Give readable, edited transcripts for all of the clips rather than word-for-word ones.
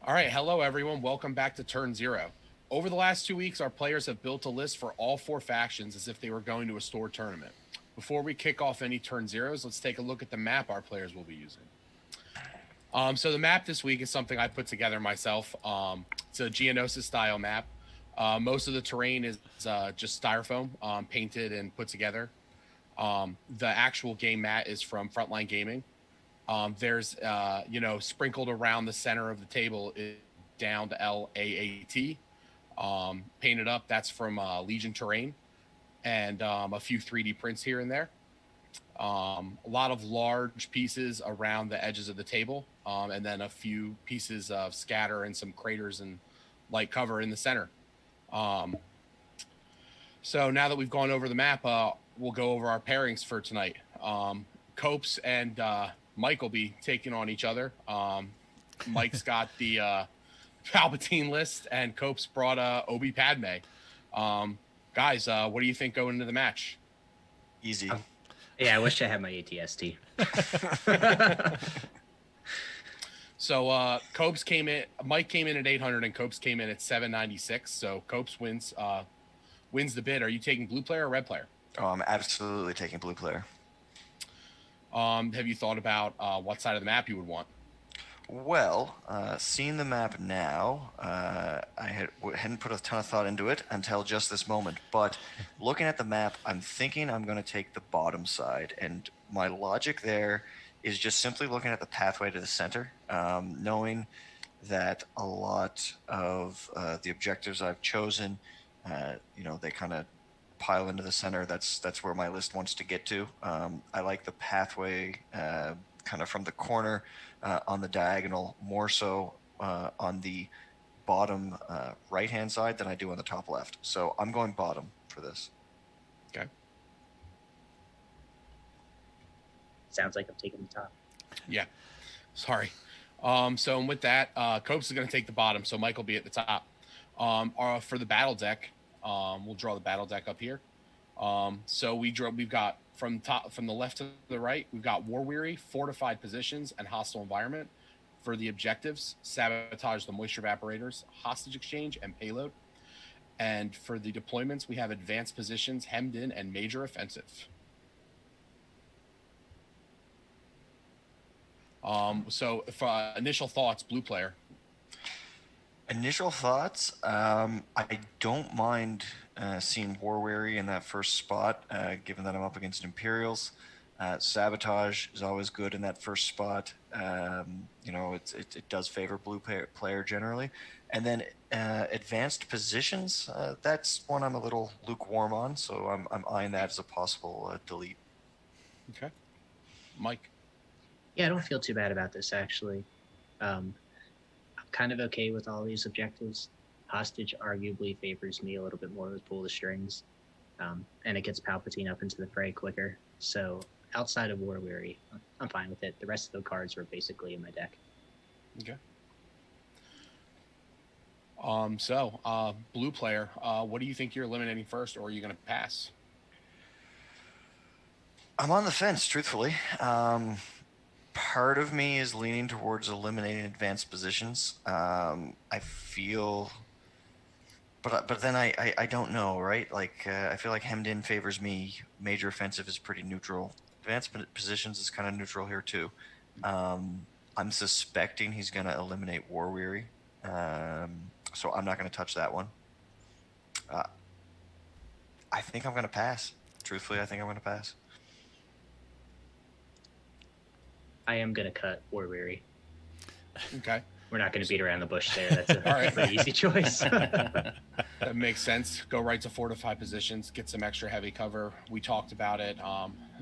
All right, hello everyone. Welcome back to Turn Zero. Over the last 2 weeks, our players have built a list for all four factions as if they were going to a store tournament. Before we kick off any Turn Zeros, let's take a look at the map our players will be using. So the map this week is something I put together myself. It's a Geonosis style map. Most of the terrain is just styrofoam, painted and put together. The actual game mat is from Frontline Gaming. There's sprinkled around the center of the table is down to LAAT. Painted up, that's from Legion Terrain, and a few 3D prints here and there. A lot of large pieces around the edges of the table, and then a few pieces of scatter and some craters and light cover in the center. So now that we've gone over the map, we'll go over our pairings for tonight. Copes and Mike will be taking on each other. Mike's got the Palpatine list, and Copes brought Obi Padme. Guys, what do you think going into the match? Easy. Yeah, I wish I had my ATST. So Copes came in. Mike came in at 800, and Copes came in at 796. So Copes wins the bid. Are you taking blue player or red player? Oh, I'm absolutely taking blue player. Have you thought about what side of the map you would want? Well, seeing the map now, I hadn't put a ton of thought into it until just this moment. But looking at the map, I'm thinking I'm going to take the bottom side. And my logic there is just simply looking at the pathway to the center, knowing that a lot of the objectives I've chosen, they kind of pile into the center. That's where my list wants to get to. I like the pathway kind of from the corner on the diagonal, more so on the bottom right-hand side than I do on the top left. So I'm going bottom for this. Okay. Sounds like I'm taking the top. Yeah. Sorry. So with that, Copes is going to take the bottom, so Mike will be at the top. For the battle deck, we'll draw the battle deck up here. So we've got from the left to the right, we've got War Weary, Fortified Positions, and Hostile Environment. For the objectives, Sabotage the Moisture Evaporators, Hostage Exchange, and Payload. And for the deployments, we have Advanced Positions, Hemmed In, and Major Offensive. So for initial thoughts, blue player. Initial thoughts, I don't mind seeing War Weary in that first spot, given that I'm up against Imperials. Sabotage is always good in that first spot. It does favor blue player generally. And then advanced positions, that's one I'm a little lukewarm on, so I'm eyeing that as a possible delete. Okay. Mike. Yeah, I don't feel too bad about this, actually. I'm kind of okay with all these objectives. Hostage arguably favors me a little bit more with Pull the Strings, and it gets Palpatine up into the fray quicker. So outside of War Weary, I'm fine with it. The rest of the cards are basically in my deck. Okay. Blue player, what do you think you're eliminating first, or are you going to pass? I'm on the fence, truthfully. Part of me is leaning towards eliminating advanced positions. I feel, but then I don't know, right? Like I feel like Hemmed In favors me. Major Offensive is pretty neutral. Advanced positions is kind of neutral here too. I'm suspecting he's going to eliminate War Weary, so I'm not going to touch that one. I think I'm going to pass. Truthfully, I think I'm going to pass. I am going to cut War Weary. Okay. We're not going to beat around the bush there. That's a pretty easy choice. That makes sense. Go right to Fortified Positions, get some extra heavy cover. We talked about it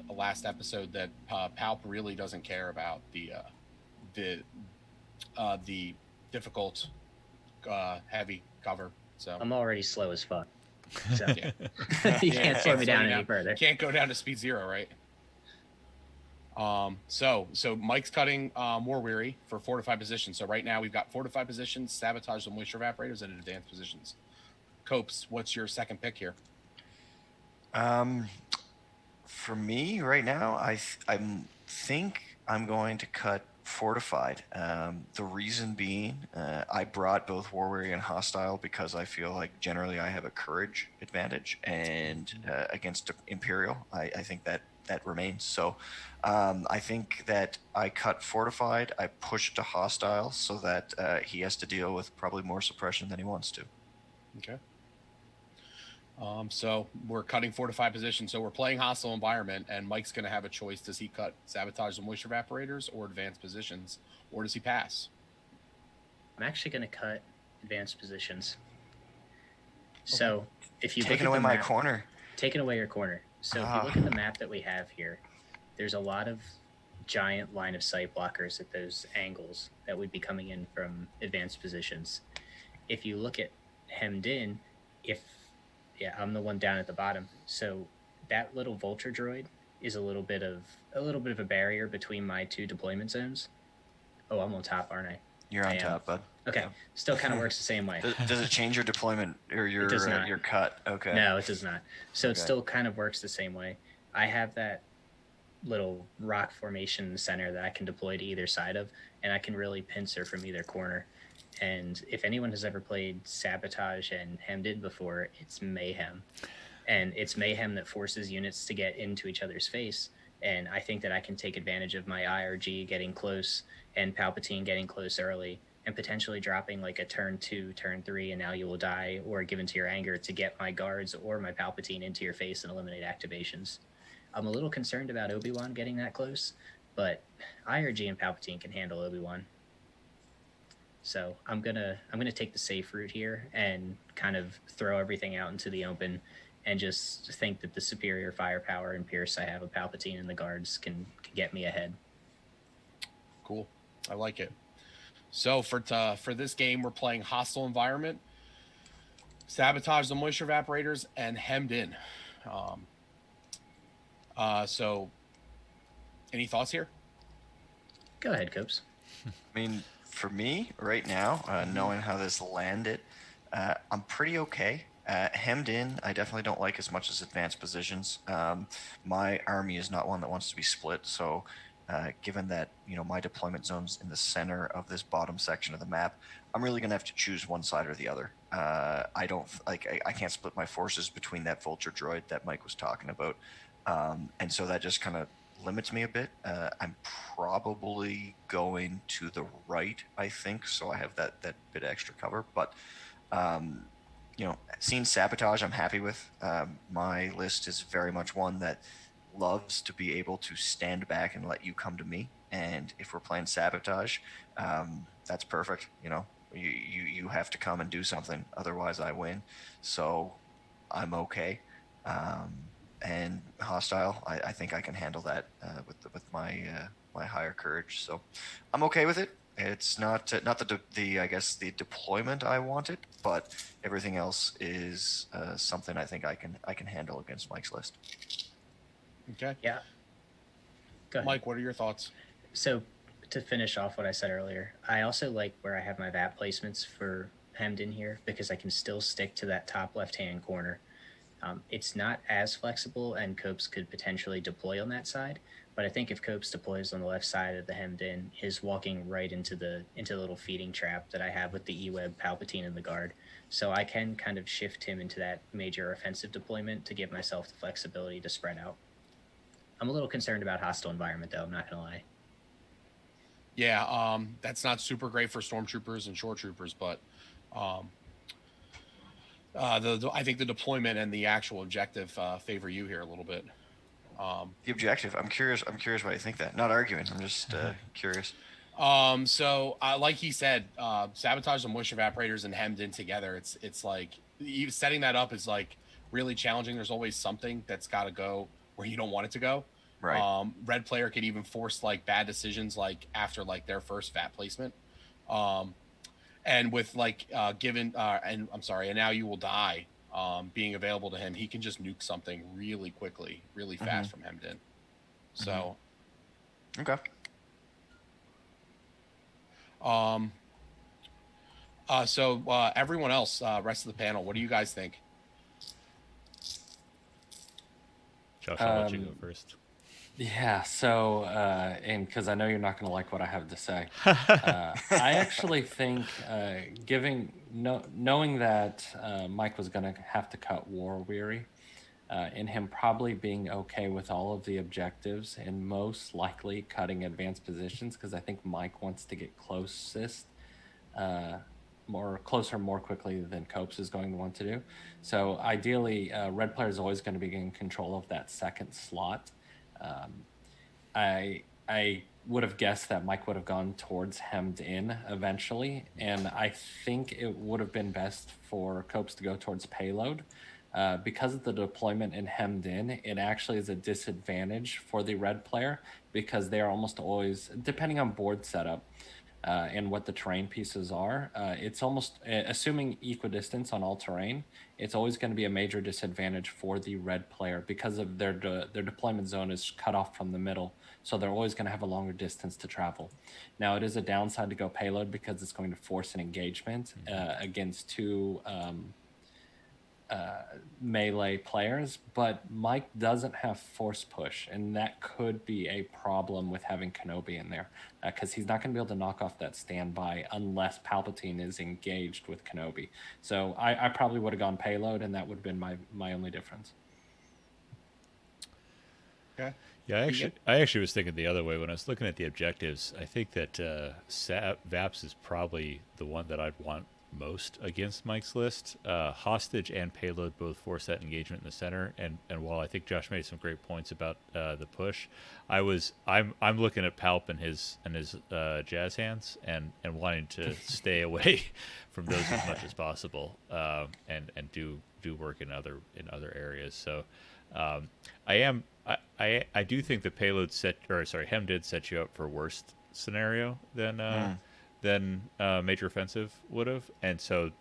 last episode that Palp really doesn't care about the difficult heavy cover. So I'm already slow as fuck. So you can't slow me down any further. Can't go down to speed 0, right? So Mike's cutting War Weary for Fortified Positions. So right now we've got Fortified Positions, Sabotage the Moisture Evaporators, and Advanced Positions. Copes, what's your second pick here? For me right now, I think I'm going to cut fortified. The reason being, I brought both War Weary and Hostile because I feel like generally I have a courage advantage, and against Imperial, I think that remains. So I think that I cut fortified, I pushed to Hostile so that he has to deal with probably more suppression than he wants to. Okay. So we're cutting fortified position. So we're playing hostile environment, and Mike's going to have a choice. Does he cut sabotage the moisture evaporators or advanced positions, or does he pass? I'm actually going to cut advanced positions. So if you Taking look away at the my map, corner. taking away your corner. So if you look at the map that we have here, there's a lot of giant line of sight blockers at those angles that would be coming in from advanced positions. If you look at hemmed in, I'm the one down at the bottom. So that little vulture droid is a little bit of a barrier between my two deployment zones. Oh, I'm on top, aren't I? You're on top, bud. Okay, Yeah. still kind of works the same way. Does it change your deployment or your cut? Okay. No, it does not. So Okay. It still kind of works the same way. I have that little rock formation in the center that I can deploy to either side of, and I can really pincer from either corner. And if anyone has ever played Sabotage and Hemmed In before, it's mayhem. And it's mayhem that forces units to get into each other's face. And I think that I can take advantage of my IRG getting close and Palpatine getting close early and potentially dropping like a turn 2, turn 3, and now you will die, or give into your anger to get my guards or my Palpatine into your face and eliminate activations. I'm a little concerned about Obi-Wan getting that close, but IRG and Palpatine can handle Obi-Wan. So I'm gonna take the safe route here and kind of throw everything out into the open, and just think that the superior firepower and Pierce I have of Palpatine and the guards can get me ahead. Cool, I like it. So for this game, we're playing hostile environment, sabotage the moisture evaporators, and hemmed in. So any thoughts here? Go ahead, Copes. I mean, for me right now, knowing how this landed, I'm pretty okay. Hemmed in, I definitely don't like as much as advanced positions. My army is not one that wants to be split, so given that my deployment zone's in the center of this bottom section of the map, I'm really gonna have to choose one side or the other. I don't I can't split my forces between that vulture droid that Mike was talking about, and so that just kind of limits me a bit. I'm probably going to the right, I think, so I have that bit extra cover. But seeing sabotage, I'm happy with. My list is very much one that loves to be able to stand back and let you come to me. And if we're playing sabotage, that's perfect. You have to come and do something, otherwise I win. So I'm okay. And hostile, I think I can handle that with my my higher courage. So I'm okay with it. It's not the deployment I wanted, but everything else is something I think I can handle against Mike's list. Okay. Yeah. Go ahead. Mike, what are your thoughts? So to finish off what I said earlier, I also like where I have my VAP placements for hemmed in here, because I can still stick to that top left-hand corner. It's not as flexible, and Copes could potentially deploy on that side, but I think if Copes deploys on the left side of the hemmed in, he's walking right into the little feeding trap that I have with the E-Web, Palpatine, and the guard. So I can kind of shift him into that major offensive deployment to give myself the flexibility to spread out. I'm a little concerned about hostile environment, though. I'm not gonna lie. Yeah, that's not super great for stormtroopers and shore troopers, but I think the deployment and the actual objective favor you here a little bit. The objective. I'm curious why you think that. Not arguing. I'm just curious. So like he said, sabotage the moisture evaporators and hemmed in together. It's like setting that up is like really challenging. There's always something that's got to go where you don't want it to go. Right. Red player could even force like bad decisions like after like their first VAT placement. And with like and now you will die being available to him, he can just nuke something really quickly, really fast from hemmed in. So okay. So everyone else, rest of the panel, what do you guys think? Josh, I'll let you go first. Yeah, so, and because I know you're not going to like what I have to say, I actually think, knowing that Mike was going to have to cut War Weary, and him probably being okay with all of the objectives and most likely cutting advanced positions, because I think Mike wants to get closest, uh, more closer more quickly than Copes is going to want to do. So ideally, red player is always going to be in control of that second slot. Um, I would have guessed that Mike would have gone towards hemmed in eventually, and I think it would have been best for Copes to go towards payload. Because of the deployment in hemmed in, it actually is a disadvantage for the red player because they are almost always, depending on board setup and what the terrain pieces are, it's almost, assuming equidistance on all terrain, it's always going to be a major disadvantage for the red player because of their deployment zone is cut off from the middle, so they're always going to have a longer distance to travel. Now, it is a downside to go payload because it's going to force an engagement against two melee players, but Mike doesn't have force push, and that could be a problem with having Kenobi in there because he's not going to be able to knock off that standby unless Palpatine is engaged with Kenobi. So I probably would have gone payload, and that would have been my only difference. Okay. Yeah, Keegan? I actually was thinking the other way when I was looking at the objectives. I think that Vaps is probably the one that I'd want most against Mike's list. Hostage and payload both force that engagement in the center, and while I think Josh made some great points about the push, I'm looking at Palp and his jazz hands and wanting to stay away from those as much as possible, and do work in other areas. So I do think the payload Hem did set you up for worst scenario than Major Offensive would have, and so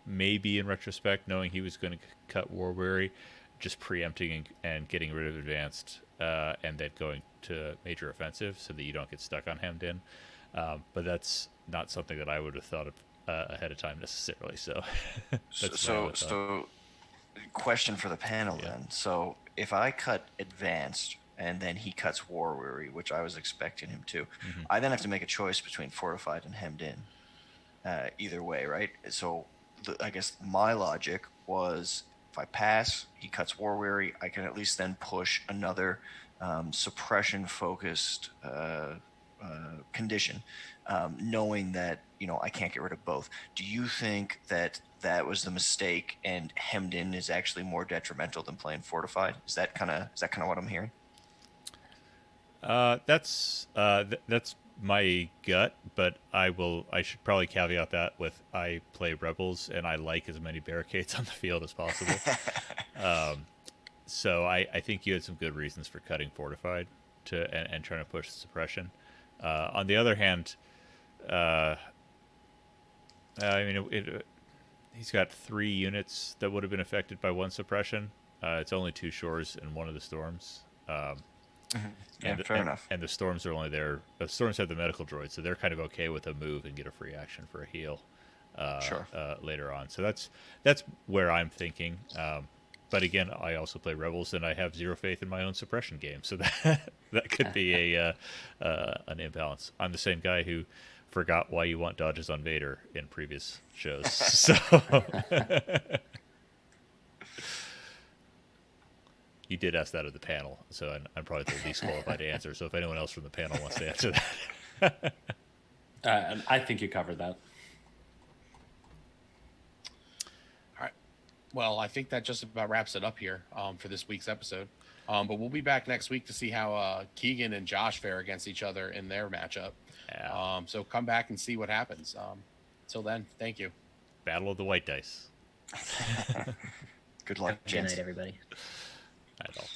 maybe in retrospect, knowing he was going to cut War Weary, just preempting and getting rid of advanced, and then going to Major Offensive so that you don't get stuck on hemmed in. But that's not something that I would have thought of ahead of time necessarily. So that's my only thought. So question for the panel then. So if I cut advanced and then he cuts war weary, which I was expecting him to, I then have to make a choice between fortified and hemmed in. Either way, right? So I guess my logic was if I pass, he cuts war weary, I can at least then push another suppression focused condition, knowing that I can't get rid of both. Do you think that was the mistake, and hemmed in is actually more detrimental than playing fortified? Is that kind of what I'm hearing? That's my gut, but I should probably caveat that with I play rebels and I like as many barricades on the field as possible. So I think you had some good reasons for cutting fortified and trying to push suppression. On the other hand, he's got 3 units that would have been affected by 1 suppression. It's only 2 shores and 1 of the storms. Fair enough. And the storms are only there. The storms have the medical droid, so they're kind of okay with a move and get a free action for a heal. Later on. So that's where I'm thinking. But again, I also play rebels, and I have 0 faith in my own suppression game, so that could be an imbalance. I'm the same guy who forgot why you want dodges on Vader in previous shows. So you did ask that of the panel, so I'm probably the least qualified to answer. So if anyone else from the panel wants to answer that. And I think you covered that. All right. Well, I think that just about wraps it up here for this week's episode. But we'll be back next week to see how Keegan and Josh fare against each other in their matchup. Yeah. So come back and see what happens. Till then, thank you. Battle of the White Dice. Good luck, Good gents. night, everybody. Night all.